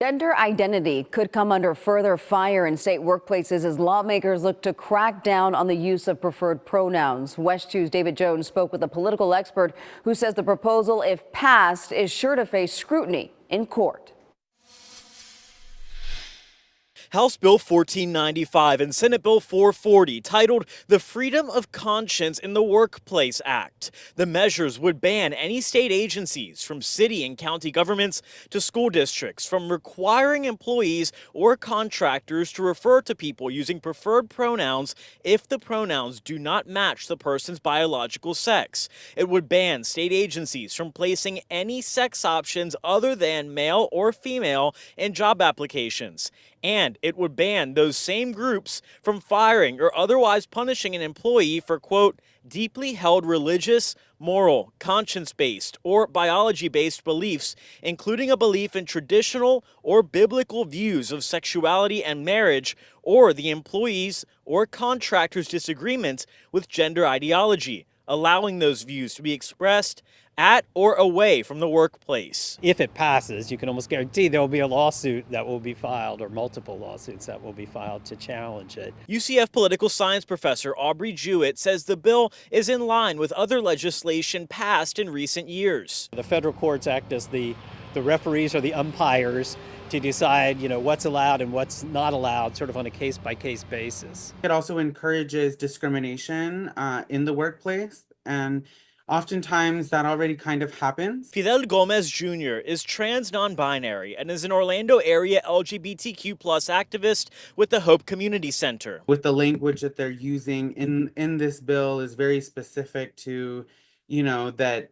Gender identity could come under further fire in state workplaces as lawmakers look to crack down on the use of preferred pronouns. West 2's David Jones spoke with a political expert who says the proposal, if passed, is sure to face scrutiny in court. House Bill 1495 and Senate Bill 440, titled the Freedom of Conscience in the Workplace Act. The measures would ban any state agencies, from city and county governments to school districts, from requiring employees or contractors to refer to people using preferred pronouns if the pronouns do not match the person's biological sex. It would ban state agencies from placing any sex options other than male or female in job applications. And it would ban those same groups from firing or otherwise punishing an employee for, quote, deeply held religious, moral, conscience-based, or biology-based beliefs, including a belief in traditional or biblical views of sexuality and marriage, or the employee's or contractor's disagreement with gender ideology, allowing those views to be expressed at or away from the workplace. If it passes, you can almost guarantee there will be a lawsuit that will be filed, or multiple lawsuits that will be filed to challenge it. UCF political science professor Aubrey Jewett says the bill is in line with other legislation passed in recent years. The federal courts act as the referees or the umpires to decide, what's allowed and what's not allowed, sort of on a case-by-case basis. It also encourages discrimination in the workplace, and oftentimes that already kind of happens. Fidel Gomez Jr. is trans non-binary and is an Orlando area LGBTQ+ activist with the Hope Community Center. With the language that they're using in this bill is very specific to, that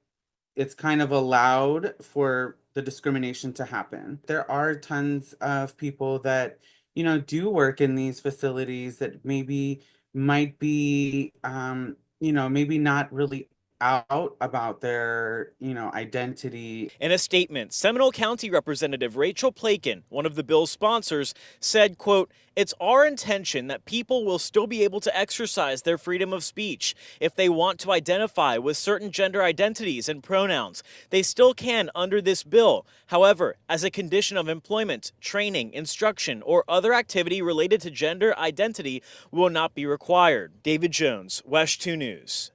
it's kind of allowed for the discrimination to happen. There are tons of people that, do work in these facilities that might be, maybe not really out about their, identity. In a statement, Seminole County Representative Rachel Plakin, one of the bill's sponsors, said, quote, "It's our intention that people will still be able to exercise their freedom of speech. If they want to identify with certain gender identities and pronouns, they still can under this bill. However, as a condition of employment, training, instruction, or other activity related to gender identity will not be required." David Jones, West 2 News.